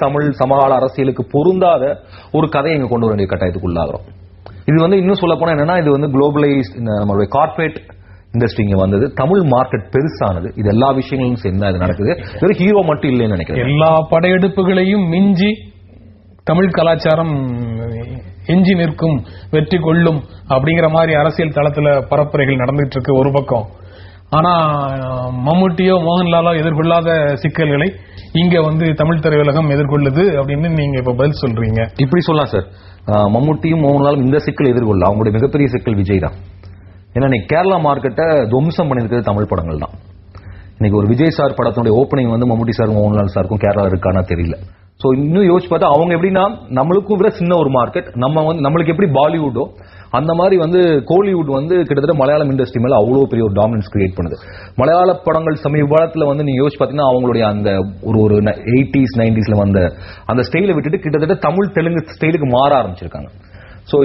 தமிழ் சமகால அரசியலுக்கு பொருந்தாத ஒரு கதையை இங்க கொண்டு வர வேண்டிய கட்டாயத்துக்கு உள்ளாகிறோம். இது இன்னும் சொல்ல போனா என்னன்னா, இது குளோபலைஸ் நம்மளுடைய கார்பரேட் இண்டஸ்ட்ரி இங்க வந்தது, தமிழ் மார்க்கெட் பெருசானது, இது எல்லா விஷயங்களும் சேர்ந்தா இது நடக்குது. வெறும் ஹீரோ மட்டும் இல்லைன்னு நினைக்கிறேன். எல்லா படையெடுப்புகளையும் மிஞ்சி தமிழ் கலாச்சாரம் எஞ்சி நிற்கும், வெற்றி கொள்ளும் அப்படிங்கிற மாதிரி அரசியல் தளத்துல பரப்புரைகள் நடந்துட்டு இருக்கு ஒரு பக்கம். ஆனா மம்முட்டியோ மோகன்லாலோ எதிர்கொள்ளாத சிக்கல்களை இங்க தமிழ் திரையுலகம் எதிர்கொள்ளுது அப்படின்னு நீங்க இப்ப பதில் சொல்றீங்க. இப்படி சொல்லலாம் சார். மம்முட்டியும் மோகன்லாலும் இந்த சிக்கல் எதிர்கொள்ள, அவங்களுடைய மிகப்பெரிய சிக்கல் விஜய் தான். ஏன்னா இன்னைக்கு கேரளா மார்க்கெட்டை துவம்சம் பண்ணிருக்கிறது தமிழ் படங்கள் தான். இன்னைக்கு ஒரு விஜய் சார் படத்துடைய ஓப்பனிங் மம்முட்டி சார் மோகன்லால் சாருக்கும் கேரளா இருக்கானா தெரியல. சோ இன்னும் யோசிச்சு பார்த்தா அவங்க எப்படின்னா, நம்மளுக்கும் விட சின்ன ஒரு மார்க்கெட், நம்மளுக்கு எப்படி பாலிவுட்டோ அந்த மாதிரி கோலிவுட் கிட்டத்தட்ட மலையாளம் இண்டஸ்ட்ரி மேல அவ்வளவு பெரிய ஒரு டாமினன்ஸ் கிரியேட் பண்ணுது. மலையாள படங்கள் சமீப காலத்துல நீங்க யோசிச்சு பாத்தீங்கன்னா அவங்களுடைய அந்த ஒரு 80s 90s வந்த அந்த ஸ்டைலை விட்டுட்டு கிட்டத்தட்ட தமிழ் தெலுங்கு ஸ்டைலுக்கு மாற ஆரம்பிச்சிருக்காங்க. சோ